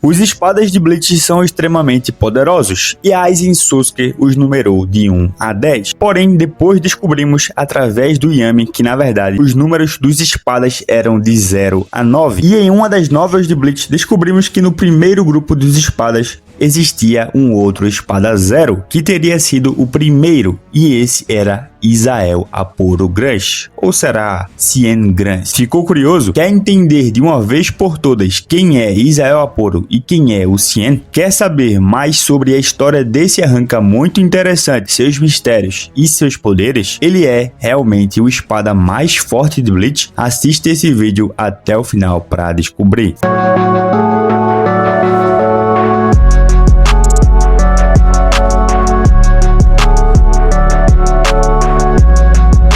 Os espadas de Bleach são extremamente poderosos, e Aizen Sasuke os numerou de 1 a 10. Porém, depois descobrimos através do Yami que na verdade os números dos espadas eram de 0 a 9. E em uma das novelas de Bleach descobrimos que no primeiro grupo dos espadas existia um outro espada 0, que teria sido o primeiro, e esse era Izael Aporo Grunge, ou será Cien Grunge? Ficou curioso? Quer entender de uma vez por todas quem é Izael Aporo e quem é o Cien? Quer saber mais sobre a história desse arranca muito interessante, seus mistérios e seus poderes? Ele é realmente o espada mais forte de Bleach? Assista esse vídeo até o final para descobrir.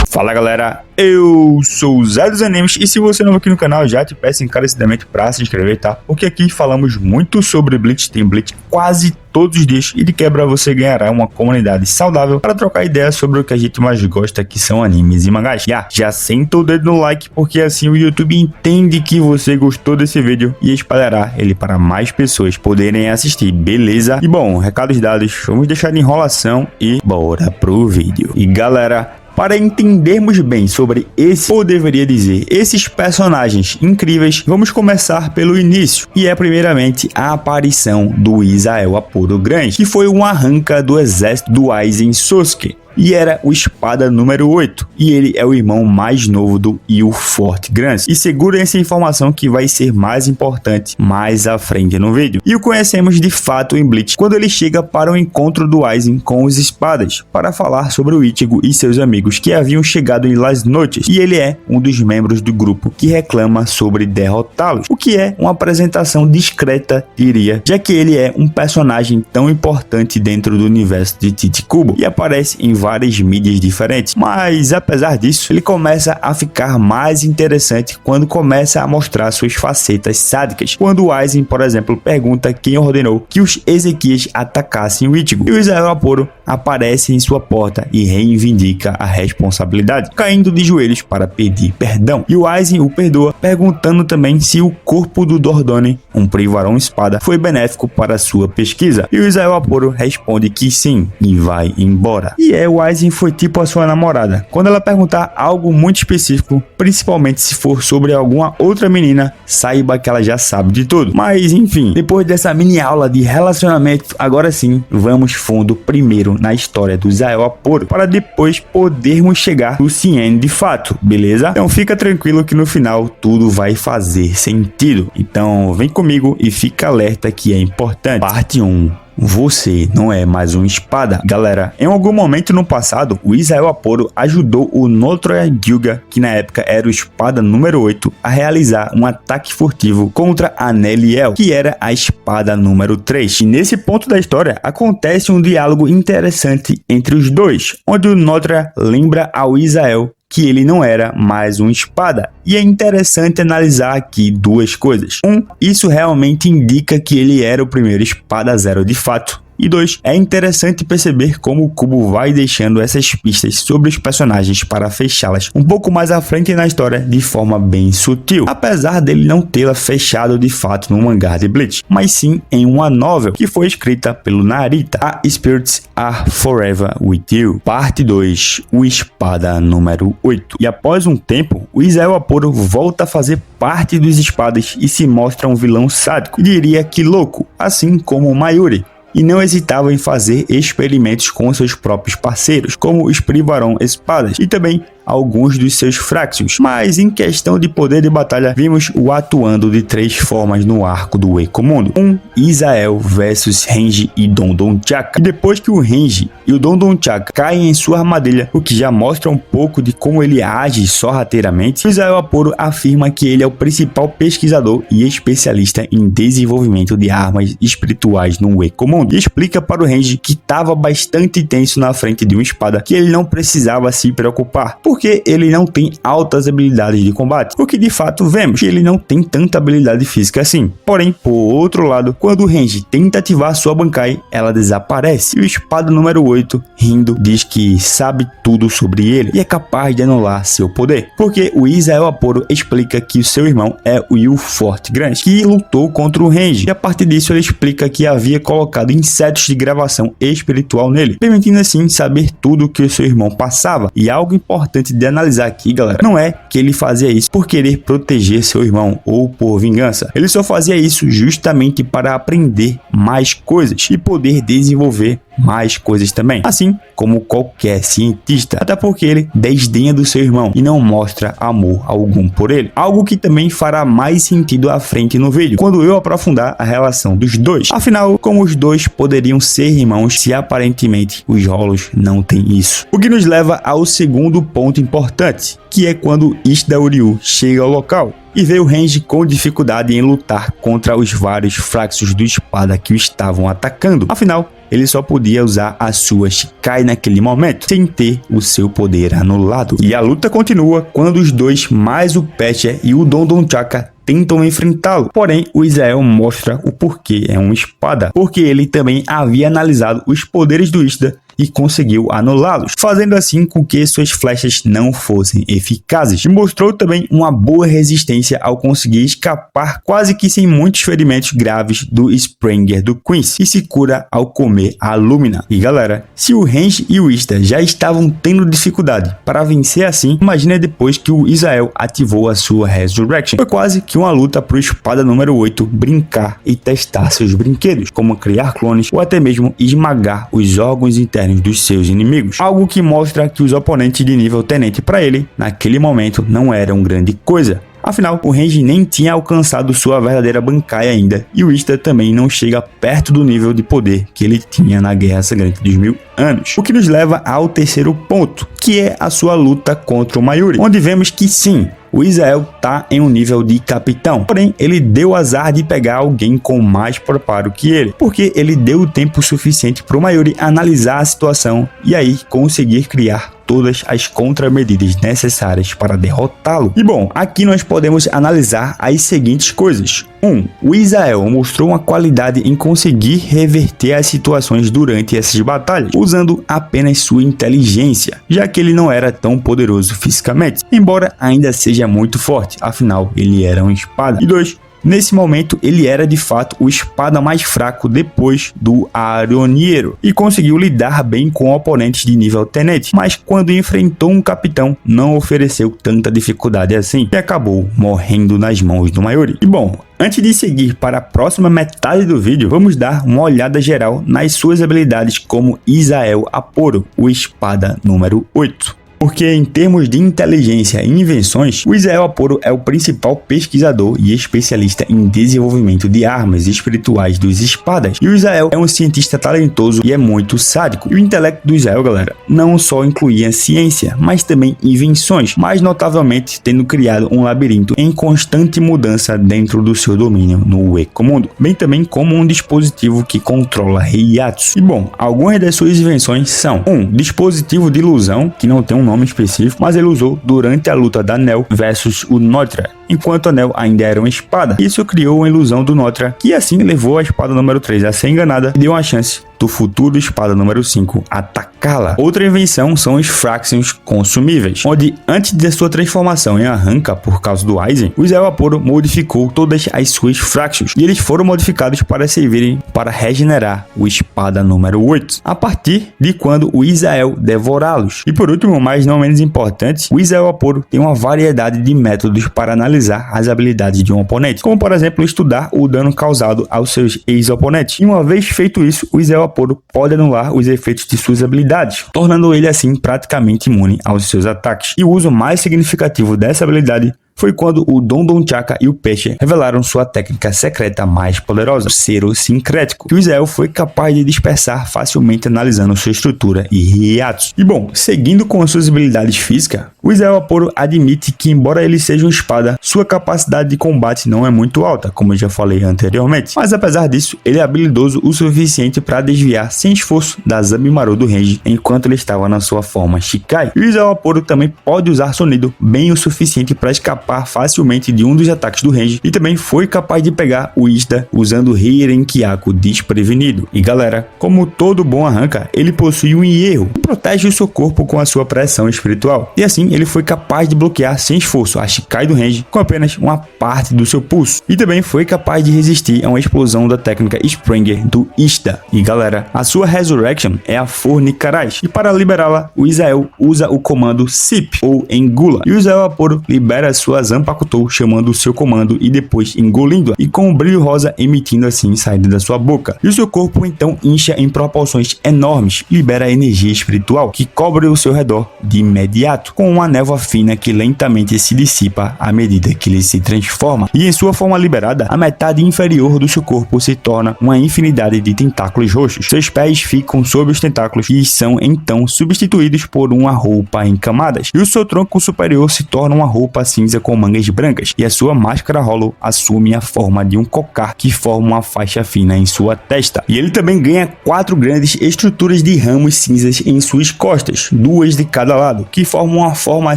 Fala galera, eu sou o Zé dos Animes e se você é novo aqui no canal já te peço encarecidamente para se inscrever, tá? Porque aqui falamos muito sobre Bleach, tem Bleach quase todos os dias e de quebra você ganhará uma comunidade saudável para trocar ideias sobre o que a gente mais gosta, que são animes e mangás. Já senta o dedo no like porque assim o YouTube entende que você gostou desse vídeo e espalhará ele para mais pessoas poderem assistir, beleza? E bom, recados dados, vamos deixar de enrolação e bora pro vídeo. E galera, para entendermos bem sobre ou deveria dizer, esses personagens incríveis, vamos começar pelo início, e é primeiramente a aparição do Izael Aporo Grunge, que foi um arranca do exército do Aizen Sasuke, e era o espada número 8, e ele é o irmão mais novo do Yu Forte Grunge. E segurem essa informação que vai ser mais importante mais à frente no vídeo. E o conhecemos de fato em Bleach, quando ele chega para o encontro do Aizen com os espadas, para falar sobre o Ichigo e seus amigos que haviam chegado em Las Noches, e ele é um dos membros do grupo que reclama sobre derrotá-los, o que é uma apresentação discreta, diria, já que ele é um personagem tão importante dentro do universo de Tite Kubo, e aparece em várias mídias diferentes, mas apesar disso, ele começa a ficar mais interessante quando começa a mostrar suas facetas sádicas, quando o Aizen, por exemplo, pergunta quem ordenou que os Ezequias atacassem o Ichigo, e o Izael Aporo aparece em sua porta e reivindica a responsabilidade, caindo de joelhos para pedir perdão, e o Aizen o perdoa, perguntando também se o corpo do Dordogne, um Privarão espada, foi benéfico para sua pesquisa, e o Izael Aporo responde que sim, e vai embora. E o Aizen foi tipo a sua namorada. Quando ela perguntar algo muito específico, principalmente se for sobre alguma outra menina, saiba que ela já sabe de tudo. Mas enfim, depois dessa mini aula de relacionamento, agora sim, vamos fundo primeiro na história do Izael Aporo, para depois podermos chegar no Cien de fato, beleza? Então fica tranquilo que no final tudo vai fazer sentido. Então vem comigo e fica alerta que é importante. Parte 1. Você não é mais um espada. Galera, em algum momento no passado, o Izael Aporo ajudou o Notra Gyuga, que na época era o espada número 8, a realizar um ataque furtivo contra a Neliel, que era a espada número 3. E nesse ponto da história, acontece um diálogo interessante entre os dois, onde o Notra lembra ao Izael que ele não era mais um espada. E é interessante analisar aqui duas coisas. Isso realmente indica que ele era o primeiro espada 0 de fato. E 2, é interessante perceber como o Kubo vai deixando essas pistas sobre os personagens para fechá-las um pouco mais à frente na história de forma bem sutil, apesar dele não tê-la fechado de fato no mangá de Bleach, mas sim em uma novel que foi escrita pelo Narita, A Spirits Are Forever With You, parte 2, o espada número 8. E após um tempo, o Izael Aporo volta a fazer parte dos espadas e se mostra um vilão sádico, diria que louco, assim como o Mayuri, e não hesitava em fazer experimentos com seus próprios parceiros, como os Privarão espadas, e também alguns dos seus Fraxions, mas em questão de poder de batalha, vimos o atuando de 3 formas no arco do Ecomundo. Izael versus Renji e Dondonchaka. E depois que o Renji e o Dondonchaka caem em sua armadilha, o que já mostra um pouco de como ele age sorrateiramente, o Izael Aporo afirma que ele é o principal pesquisador e especialista em desenvolvimento de armas espirituais no Ecomundo, e explica para o Renji que estava bastante tenso na frente de uma espada, que ele não precisava se preocupar, porque ele não tem altas habilidades de combate, o que de fato vemos que ele não tem tanta habilidade física assim. Porém, por outro lado, quando o Renji tenta ativar sua Bankai, ela desaparece, e o espada número 8, rindo, diz que sabe tudo sobre ele e é capaz de anular seu poder, porque o Isael Aporo explica que o seu irmão é o Yu Forte Grande, que lutou contra o Renji, e a partir disso ele explica que havia colocado insetos de gravação espiritual nele, permitindo assim saber tudo que o seu irmão passava. E algo importante de analisar aqui, galera, não é que ele fazia isso por querer proteger seu irmão ou por vingança, ele só fazia isso justamente para aprender mais coisas e poder desenvolver mais coisas também, assim como qualquer cientista, até porque ele desdenha do seu irmão e não mostra amor algum por ele, algo que também fará mais sentido à frente no vídeo, quando eu aprofundar a relação dos dois. Afinal, como os dois poderiam ser irmãos se aparentemente os rolos não têm isso? O que nos leva ao segundo ponto importante, que é quando Ishida Uryu chega ao local e vê o Renji com dificuldade em lutar contra os vários Fraxos do espada que o estavam atacando. Afinal, ele só podia usar a sua Shikai naquele momento, sem ter o seu poder anulado. E a luta continua quando os dois, mais o Pecha e o Don Don Chaka, tentam enfrentá-lo. Porém, o Isael mostra o porquê é uma espada, porque ele também havia analisado os poderes do Ishida e conseguiu anulá-los, fazendo assim com que suas flechas não fossem eficazes. E mostrou também uma boa resistência ao conseguir escapar quase que sem muitos ferimentos graves do Sprenger do Quincy, e se cura ao comer a Lumina. E galera, se o Renji e o Ishida já estavam tendo dificuldade para vencer assim, imagina depois que o Isael ativou a sua Resurrection. Foi quase que uma luta pro espada número 8 brincar e testar seus brinquedos, como criar clones ou até mesmo esmagar os órgãos internos dos seus inimigos, algo que mostra que os oponentes de nível tenente para ele, naquele momento, não eram grande coisa. Afinal, o Renji nem tinha alcançado sua verdadeira Bankai ainda, e o Ishida também não chega perto do nível de poder que ele tinha na Guerra Sangrenta dos 1000 anos. O que nos leva ao terceiro ponto, que é a sua luta contra o Mayuri, onde vemos que sim, o Isael tá em um nível de capitão, porém ele deu azar de pegar alguém com mais preparo que ele, porque ele deu o tempo suficiente para o Mayuri analisar a situação e aí conseguir criar todas as contramedidas necessárias para derrotá-lo. E bom, aqui nós podemos analisar as seguintes coisas. 1. O Isael mostrou uma qualidade em conseguir reverter as situações durante essas batalhas, usando apenas sua inteligência, já que ele não era tão poderoso fisicamente, embora ainda seja muito forte, afinal ele era uma espada. E 2. Nesse momento, ele era de fato o espada mais fraco depois do Aroniero e conseguiu lidar bem com oponentes de nível tenente, mas quando enfrentou um capitão, não ofereceu tanta dificuldade assim e acabou morrendo nas mãos do Mayuri. E bom, antes de seguir para a próxima metade do vídeo, vamos dar uma olhada geral nas suas habilidades como Isael Aporo, o espada número 8. Porque em termos de inteligência e invenções, o Isael Aporo é o principal pesquisador e especialista em desenvolvimento de armas espirituais dos espadas. E o Isael é um cientista talentoso e é muito sádico. E o intelecto do Isael, galera, não só incluía ciência, mas também invenções, mais notavelmente tendo criado um labirinto em constante mudança dentro do seu domínio no Ecomundo, bem também como um dispositivo que controla Heiatsu. E bom, algumas das suas invenções são: 1. Dispositivo de ilusão, que não tem um nome específico, mas ele usou durante a luta da Nel versus o Notre, enquanto a Nel ainda era uma espada. Isso criou uma ilusão do Notre, que assim levou a espada número 3 a ser enganada e deu uma chance do futuro espada número 5 atacá-la. Outra invenção são os Fraxions consumíveis, onde antes de sua transformação em arranca por causa do Aizen, o Isael Aporo modificou todas as suas Fraxions e eles foram modificados para servirem para regenerar o espada número 8, a partir de quando o Isael devorá-los. E por último, mas não menos importante, o Isael Aporo tem uma variedade de métodos para analisar as habilidades de um oponente, como por exemplo estudar o dano causado aos seus ex-oponentes. E uma vez feito isso, o Isael Aporo pode anular os efeitos de suas habilidades, tornando ele assim praticamente imune aos seus ataques. E o uso mais significativo dessa habilidade foi quando o Don Don Chaka e o Peixe revelaram sua técnica secreta mais poderosa, o Cero Sincrético, que o Isael foi capaz de dispersar facilmente analisando sua estrutura e Heiatsu. E bom, seguindo com as suas habilidades físicas, O Israel Aporo admite que, embora ele seja uma espada, sua capacidade de combate não é muito alta, como eu já falei anteriormente. Mas apesar disso, ele é habilidoso o suficiente para desviar sem esforço da Zabimaru do Renji enquanto ele estava na sua forma Shikai. E o Israel Aporo também pode usar Sonido bem o suficiente para escapar facilmente de um dos ataques do Renji e também foi capaz de pegar o Ishida usando o Heiren Kyaku desprevenido. E galera, como todo bom arranca, ele possui um hierro que protege o seu corpo com a sua pressão espiritual. E assim, ele foi capaz de bloquear sem esforço a Shikai do Renji com apenas uma parte do seu pulso. E também foi capaz de resistir a uma explosão da técnica Springer do Ishida. E galera, a sua Resurrection é a Fornicarais. E para liberá-la, o Israel usa o comando Sip ou Engula. E o Israel Aporo libera sua Zanpakutou chamando o seu comando e depois engolindo-a. E com o brilho rosa emitindo assim saindo da sua boca. E o seu corpo então incha em proporções enormes. Libera energia espiritual que cobre o seu redor de imediato. Com uma névoa fina que lentamente se dissipa à medida que ele se transforma. E em sua forma liberada, a metade inferior do seu corpo se torna uma infinidade de tentáculos roxos. Seus pés ficam sob os tentáculos e são então substituídos por uma roupa em camadas. E o seu tronco superior se torna uma roupa cinza com mangas brancas. E a sua máscara hollow assume a forma de um cocar que forma uma faixa fina em sua testa. E ele também ganha 4 grandes estruturas de ramos cinzas em suas costas, 2 de cada lado, que formam uma forma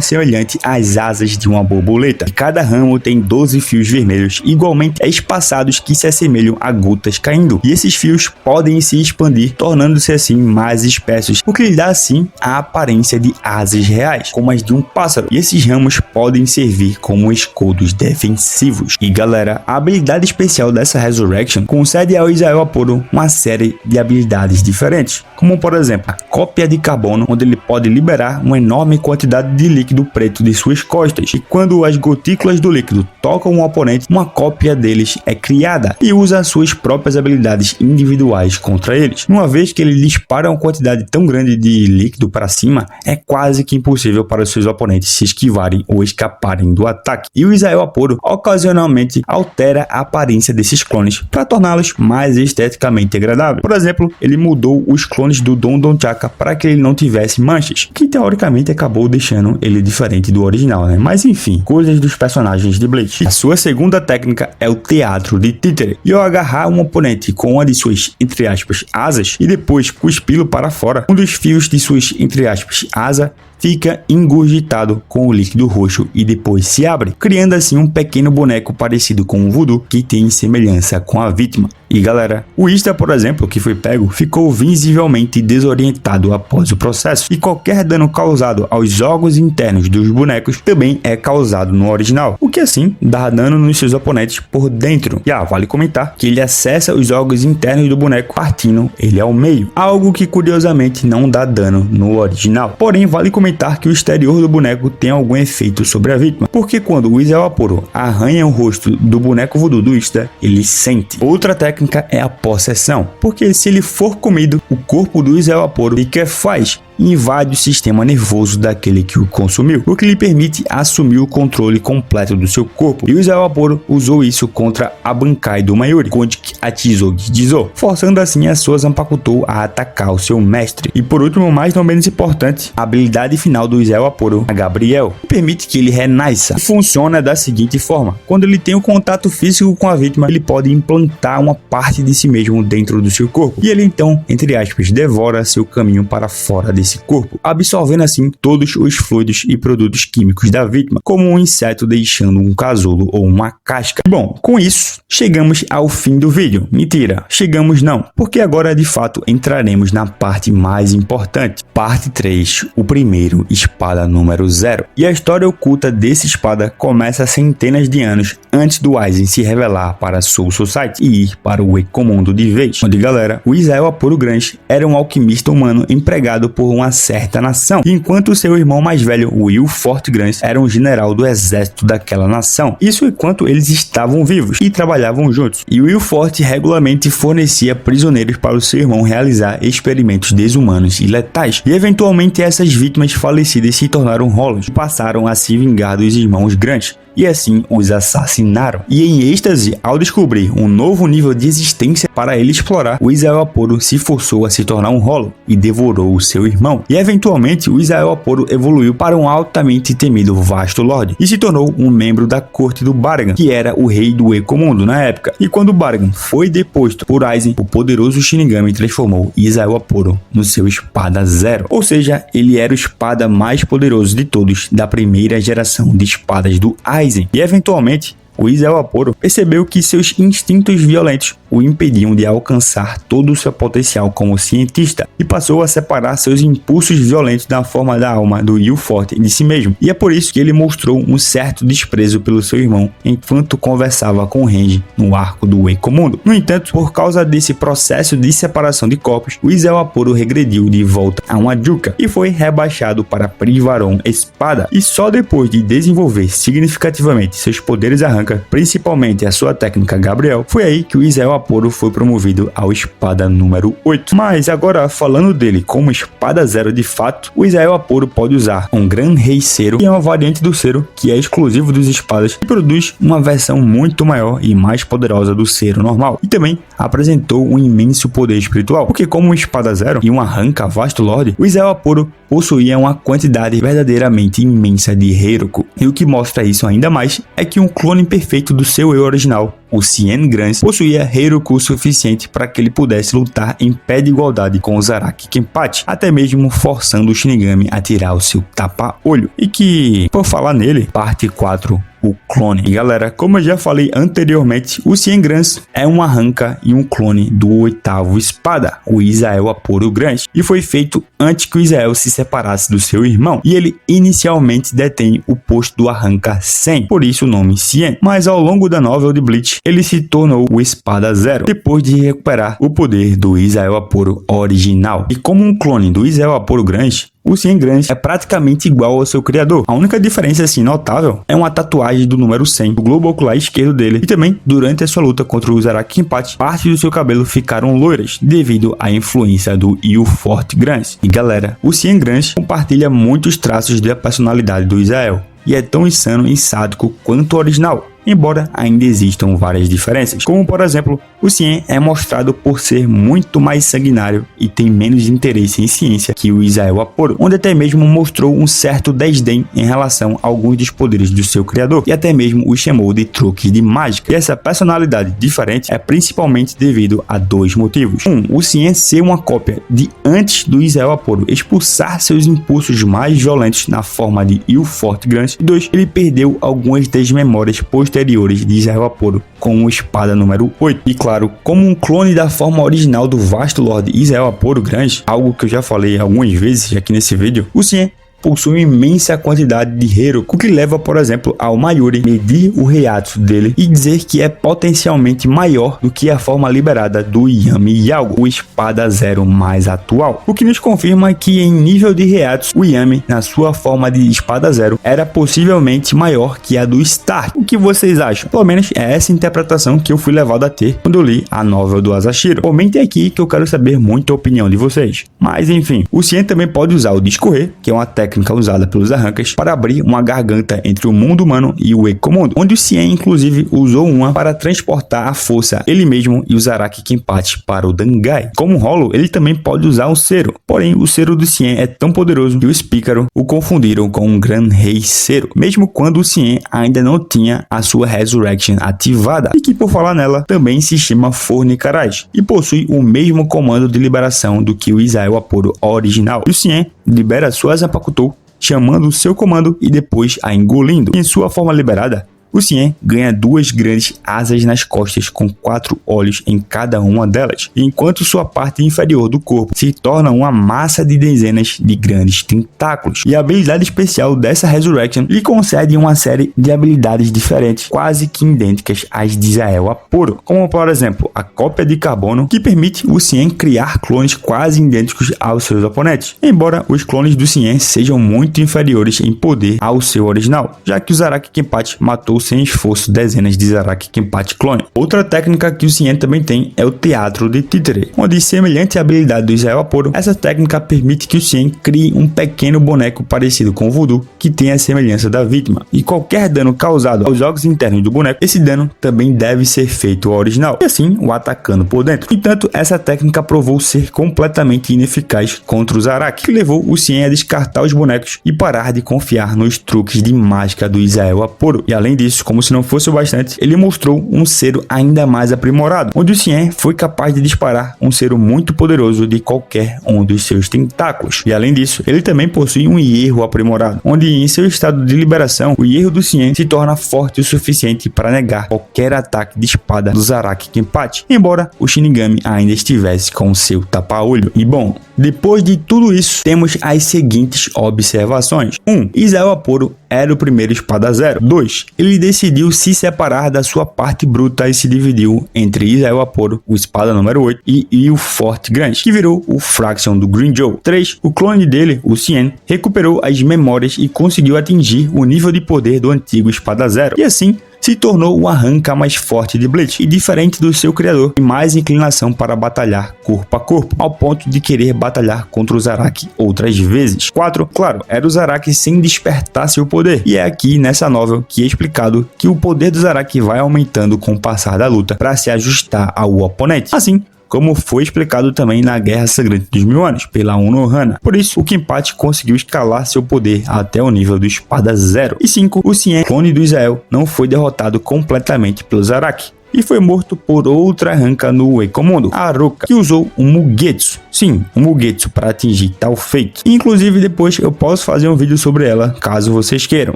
semelhante às asas de uma borboleta. E cada ramo tem 12 fios vermelhos igualmente espaçados que se assemelham a gotas caindo. E esses fios podem se expandir, tornando-se assim mais espessos, o que lhe dá assim a aparência de asas reais, como as de um pássaro. E esses ramos podem servir como escudos defensivos. E galera, a habilidade especial dessa Resurrection concede ao Israel Aporo uma série de habilidades diferentes, como por exemplo a cópia de carbono, onde ele pode liberar uma enorme quantidade de líquido preto de suas costas, e quando as gotículas do líquido tocam um oponente, uma cópia deles é criada e usa suas próprias habilidades individuais contra eles. Uma vez que ele dispara uma quantidade tão grande de líquido para cima, é quase que impossível para os seus oponentes se esquivarem ou escaparem do ataque. E o Israel Aporo ocasionalmente altera a aparência desses clones para torná-los mais esteticamente agradáveis. Por exemplo, ele mudou os clones do Don Chaka para que ele não tivesse manchas, que teoricamente acabou deixando ele diferente do original, né? Mas enfim, coisas dos personagens de Bleach. A sua segunda técnica é o teatro de títere, e ao agarrar um oponente com uma de suas, entre aspas, asas e depois cuspi-lo para fora, um dos fios de suas, entre aspas, asa fica engurgitado com o líquido roxo e depois se abre, criando assim um pequeno boneco parecido com um voodoo que tem semelhança com a vítima. E galera, o Ishida, por exemplo, que foi pego, ficou visivelmente desorientado após o processo, e qualquer dano causado aos órgãos internos dos bonecos também é causado no original, o que assim dá dano nos seus oponentes por dentro. E vale comentar que ele acessa os órgãos internos do boneco partindo ele ao meio, algo que curiosamente não dá dano no original. Porém, vale comentar que o exterior do boneco tem algum efeito sobre a vítima, porque quando o Israel Aporo arranha o rosto do boneco voodoo do Ishida, ele sente. Outra técnica é a possessão, porque se ele for comido, o corpo do Israel Aporo fica faz e invade o sistema nervoso daquele que o consumiu, o que lhe permite assumir o controle completo do seu corpo. E o Israel Aporo usou isso contra a Bankai do Mayuri, Kojic Atizou Jizo, forçando assim a sua Zanpakutou a atacar o seu mestre. E por último, mas não menos importante, a habilidade final do Israel Aporo, a Gabriel, permite que ele renasça. E funciona da seguinte forma: quando ele tem um contato físico com a vítima, ele pode implantar uma parte de si mesmo dentro do seu corpo, e ele então, entre aspas, devora seu caminho para fora desse corpo, absorvendo assim todos os fluidos e produtos químicos da vítima, como um inseto deixando um casulo ou uma casca. Bom, com isso, chegamos ao fim do vídeo. Mentira, chegamos não, porque agora de fato entraremos na parte mais importante. Parte 3, o primeiro espada número 0. E a história oculta desse espada começa centenas de anos antes do Aizen se revelar para a Soul Society e ir para o Ecomundo de vez. Onde, galera, o Israel Aporo Grande era um alquimista humano empregado por uma certa nação, enquanto seu irmão mais velho, Will Forte Grande, era um general do exército daquela nação. Isso enquanto eles estavam vivos e trabalhavam juntos. E Will Forte regularmente fornecia prisioneiros para o seu irmão realizar experimentos desumanos e letais. E eventualmente essas vítimas falecidas se tornaram Hollows e passaram a se vingar dos irmãos Grant. e assim os assassinaram. E em êxtase, ao descobrir um novo nível de existência para ele explorar, o Israel Aporo se forçou a se tornar um Hollow e devorou o seu irmão. E eventualmente o Israel Aporo evoluiu para um altamente temido Vasto Lorde e se tornou um membro da corte do Baragan, que era o rei do Ecomundo na época. E quando Baragan foi deposto por Aizen, o poderoso Shinigami transformou Israel Aporo no seu Espada Zero. Ou seja, ele era o espada mais poderoso de todos da primeira geração de espadas do Aizen. E eventualmente o Israel Aporo percebeu que seus instintos violentos o impediam de alcançar todo o seu potencial como cientista e passou a separar seus impulsos violentos da forma da alma do Yu Forte de si mesmo. E é por isso que ele mostrou um certo desprezo pelo seu irmão enquanto conversava com Renji no arco do Ecomundo. No entanto, por causa desse processo de separação de corpos, o Israel Aporo regrediu de volta a uma Juka e foi rebaixado para Privaron Espada. E só depois de desenvolver significativamente seus poderes arranca, principalmente a sua técnica Gabriel, foi aí que o Israel Aporo foi promovido ao Espada número 8. Mas agora, falando dele como Espada Zero de fato, o Israel Aporo pode usar um Gran Rei Zero, que é uma variante do Zero que é exclusivo dos espadas e produz uma versão muito maior e mais poderosa do Zero normal. E também apresentou um imenso poder espiritual, porque como um Espada Zero e um arranca Vasto Lorde, o Israel Aporo possuía uma quantidade verdadeiramente imensa de Heiroku. E o que mostra isso ainda mais é que um clone perfeito do seu eu original, o Cien Grans, possuía Heiroku suficiente para que ele pudesse lutar em pé de igualdade com o Zaraki Kenpachi, até mesmo forçando o Shinigami a tirar o seu tapa-olho. E que, por falar nele, parte 4, o clone. E galera, como eu já falei anteriormente, o Cien Grans é um arranca e um clone do 8º espada, o Israel Aporo Grande, e foi feito antes que o Israel se separasse do seu irmão, e ele inicialmente detém o posto do arranca 100, por isso o nome Cien, mas ao longo da novel de Bleach, ele se tornou o Espada Zero, depois de recuperar o poder do Israel Aporo original. E como um clone do Israel Aporo Grande, o Cien Grande é praticamente igual ao seu criador. A única diferença assim notável é uma tatuagem do número 100 no globo ocular esquerdo dele, e também durante a sua luta contra o Zaraki Kenpachi, parte do seu cabelo ficaram loiras devido à influência do Yu Forte Grande. E galera, o Cien Grande compartilha muitos traços da personalidade do Israel e é tão insano e sádico quanto o original, embora ainda existam várias diferenças, como por exemplo, o Cien é mostrado por ser muito mais sanguinário e tem menos interesse em ciência que o Israel Aporo, onde até mesmo mostrou um certo desdém em relação a alguns dos poderes do seu criador, e até mesmo o chamou de truque de mágica. E essa personalidade diferente é principalmente devido a dois motivos. O Cien ser uma cópia de antes do Israel Aporo expulsar seus impulsos mais violentos na forma de Yu Forte Grande, e 2, ele perdeu algumas das memórias posteriores de Israel Aporo com o Espada número 8. E claro, como um clone da forma original do Vasto Lorde Israel Aporo Grande, algo que eu já falei algumas vezes aqui nesse vídeo, o Cien possui uma imensa quantidade de Heiroku, o que leva, por exemplo, ao Mayuri medir o Reiatsu dele e dizer que é potencialmente maior do que a forma liberada do Yami Yalgo, o Espada Zero mais atual, o que nos confirma que em nível de Reiatsu, o Yami, na sua forma de Espada Zero, era possivelmente maior que a do Stark. O que vocês acham? Pelo menos é essa interpretação que eu fui levado a ter quando eu li a novel do Asashiro. Comentem aqui que eu quero saber muito a opinião de vocês. Mas enfim, o Cien também pode usar o Discorrer, que é uma técnica usada pelos arrancas para abrir uma garganta entre o mundo humano e o Ecomundo, onde o Cien inclusive usou uma para transportar à força ele mesmo e o Zaraki Kenpachi para o Dangai. Como Hollow, ele também pode usar o Zero, porém o Zero do Cien é tão poderoso que os Pícaro o confundiram com um Gran Rei Zero, mesmo quando o Cien ainda não tinha a sua Resurrection ativada, e que por falar nela, também se chama Fornicaraj, e possui o mesmo comando de liberação do que o Israel Aporo original. E o Cien libera sua Zanpakuto chamando o seu comando e depois a engolindo. Em sua forma liberada, o Cien ganha duas grandes asas nas costas com 4 olhos em cada uma delas, enquanto sua parte inferior do corpo se torna uma massa de dezenas de grandes tentáculos. E a habilidade especial dessa Resurrection lhe concede uma série de habilidades diferentes, quase que idênticas às de Israel Aporo, como por exemplo a cópia de carbono, que permite o Cien criar clones quase idênticos aos seus oponentes, embora os clones do Cien sejam muito inferiores em poder ao seu original, já que o Zaraki Kenpachi matou matou sem esforço dezenas de Zaraki Kenpachi clone. Outra técnica que o Cien também tem é o teatro de títere, onde, semelhante à habilidade do Israel Aporo, essa técnica permite que o Cien crie um pequeno boneco parecido com o Voodoo, que tem a semelhança da vítima, e qualquer dano causado aos órgãos internos do boneco, esse dano também deve ser feito ao original, e assim o atacando por dentro. No entanto, essa técnica provou ser completamente ineficaz contra o Zaraki, que levou o Cien a descartar os bonecos e parar de confiar nos truques de mágica do Israel Aporo. E além disso, como se não fosse o bastante, ele mostrou um Cero ainda mais aprimorado, onde o Cien foi capaz de disparar um Cero muito poderoso de qualquer um dos seus tentáculos. E além disso, ele também possui um Hierro aprimorado, onde em seu estado de liberação, o Hierro do Cien se torna forte o suficiente para negar qualquer ataque de espada do Zaraki Kenpachi, embora o Shinigami ainda estivesse com seu tapa-olho. E bom, depois de tudo isso, temos as seguintes observações. 1. Israel Aporo era o primeiro espada zero. 2. Ele decidiu se separar da sua parte bruta e se dividiu entre Israel Aporo, o espada número 8, e o Forte Grande, que virou o Fraction do Green Joe. 3. O clone dele, o Cien, recuperou as memórias e conseguiu atingir o nível de poder do antigo espada zero, e assim se tornou o arranca mais forte de Bleach, e diferente do seu criador, tem mais inclinação para batalhar corpo a corpo, ao ponto de querer batalhar contra o Zaraki outras vezes. 4. Claro, era o Zaraki sem despertar seu poder, e é aqui nessa novel que é explicado que o poder do Zaraki vai aumentando com o passar da luta para se ajustar ao oponente, assim como foi explicado também na Guerra Sangrante dos Mil Anos, pela Uno Hana. Por isso, o Kenpachi conseguiu escalar seu poder até o nível do espada zero. E 5. O Cien, clone do Israel, não foi derrotado completamente pelo Zaraki, e foi morto por outra arranca no Eikomondo, a Aruka, que usou um Mugetsu. Sim, um Mugetsu para atingir tal feito. Inclusive depois eu posso fazer um vídeo sobre ela, caso vocês queiram.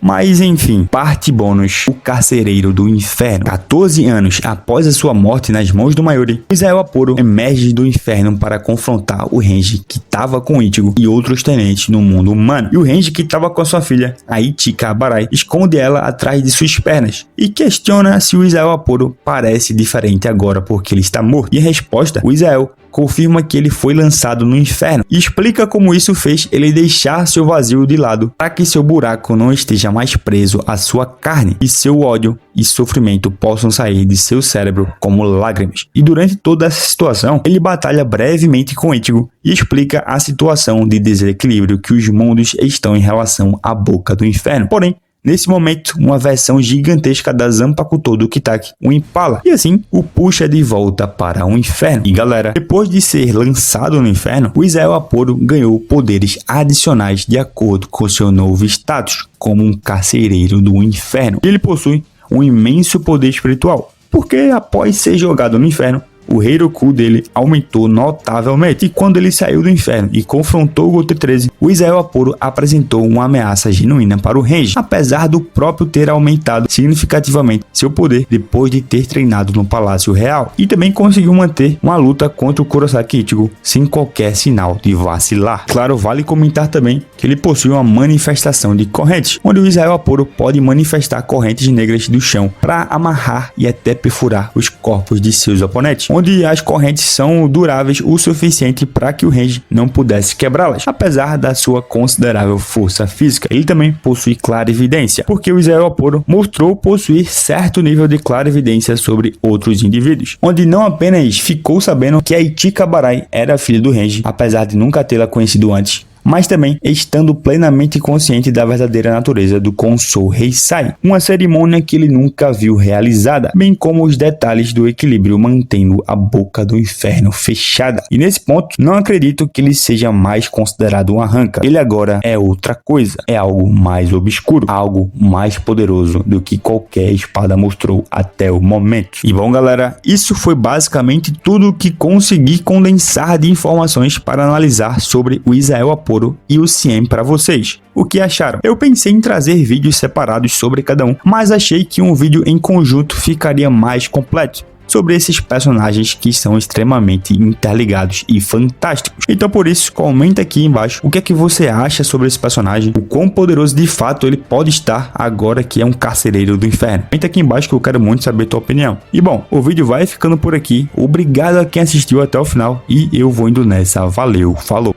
Mas enfim, parte bônus. O Carcereiro do Inferno. 14 anos após a sua morte nas mãos do Mayuri, Israel Aporo emerge do inferno para confrontar o Renji, que estava com Ichigo e outros tenentes no mundo humano. E o Renji, que estava com a sua filha, a Ichika Abarai, esconde ela atrás de suas pernas e questiona se o Israel Aporo parece diferente agora porque ele está morto. E em resposta, o Israel confirma que ele foi lançado no inferno e explica como isso fez ele deixar seu vazio de lado para que seu buraco não esteja mais preso à sua carne e seu ódio e sofrimento possam sair de seu cérebro como lágrimas. E durante toda essa situação, ele batalha brevemente com Ichigo e explica a situação de desequilíbrio que os mundos estão em relação à boca do inferno. Porém, nesse momento, uma versão gigantesca da Zanpakuto do Kitaki o empala e assim o puxa de volta para o inferno. E galera, depois de ser lançado no inferno, o Israel Aporo ganhou poderes adicionais de acordo com seu novo status como um carcereiro do inferno. Ele possui um imenso poder espiritual, porque após ser jogado no inferno, o Heiroku dele aumentou notavelmente, e quando ele saiu do inferno e confrontou o Goten 13, o Israel Aporo apresentou uma ameaça genuína para o Renji, apesar do próprio ter aumentado significativamente seu poder depois de ter treinado no Palácio Real, e também conseguiu manter uma luta contra o Kurosaki Ichigo sem qualquer sinal de vacilar. Claro, vale comentar também que ele possui uma manifestação de correntes, onde o Israel Aporo pode manifestar correntes negras do chão para amarrar e até perfurar os corpos de seus oponentes, onde as correntes são duráveis o suficiente para que o Renji não pudesse quebrá-las, apesar da sua considerável força física. Ele também possui clarividência, porque o Israel Aporo mostrou possuir certo nível de clarividência sobre outros indivíduos, onde não apenas ficou sabendo que a Ichika Abarai era filha do Renji, apesar de nunca tê-la conhecido antes, mas também estando plenamente consciente da verdadeira natureza do Konsou Heisai, uma cerimônia que ele nunca viu realizada, bem como os detalhes do equilíbrio mantendo a boca do inferno fechada. E nesse ponto, não acredito que ele seja mais considerado um arranca. Ele agora é outra coisa, é algo mais obscuro, algo mais poderoso do que qualquer espada mostrou até o momento. E bom galera, isso foi basicamente tudo que consegui condensar de informações para analisar sobre o Israel Aporo e o Cien para vocês. O que acharam? Eu pensei em trazer vídeos separados sobre cada um, mas achei que um vídeo em conjunto ficaria mais completo sobre esses personagens que são extremamente interligados e fantásticos. Então por isso, comenta aqui embaixo o que é que você acha sobre esse personagem, o quão poderoso de fato ele pode estar agora que é um carcereiro do inferno. Comenta aqui embaixo que eu quero muito saber tua opinião. E bom, o vídeo vai ficando por aqui. Obrigado a quem assistiu até o final e eu vou indo nessa. Valeu, falou!